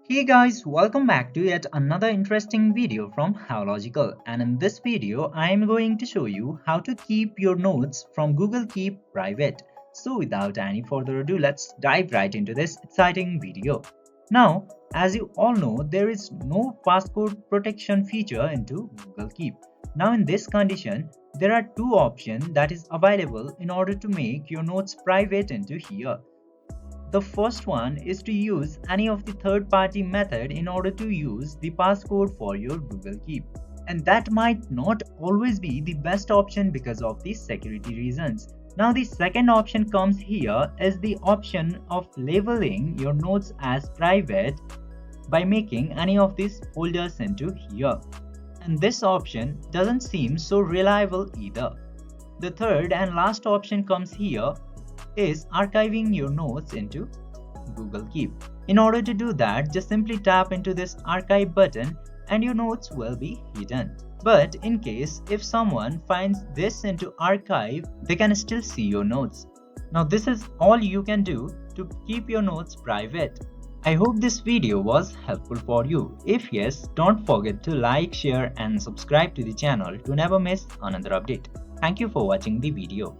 Hey guys, welcome back to yet another interesting video from Howlogical, and in this video I am going to show you how to keep your notes from Google Keep private. So without any further ado, let's dive right into this exciting video. Now, as you all know, there is no passcode protection feature into Google Keep. Now in this condition, there are two options that is available in order to make your notes private into here. The first one is to use any of the third-party method in order to use the passcode for your Google Keep. And that might not always be the best option because of the security reasons. Now the second option comes here is the option of labeling your notes as private by making any of these folders into here. And this option doesn't seem so reliable either. The third and last option comes here is archiving your notes into Google Keep. In order to do that, just simply tap into this archive button and your notes will be hidden. But in case if someone finds this into archive, they can still see your notes. Now this is all you can do to keep your notes private. I hope this video was helpful for you. If yes, don't forget to like, share and subscribe to the channel to never miss another update. Thank you for watching the video.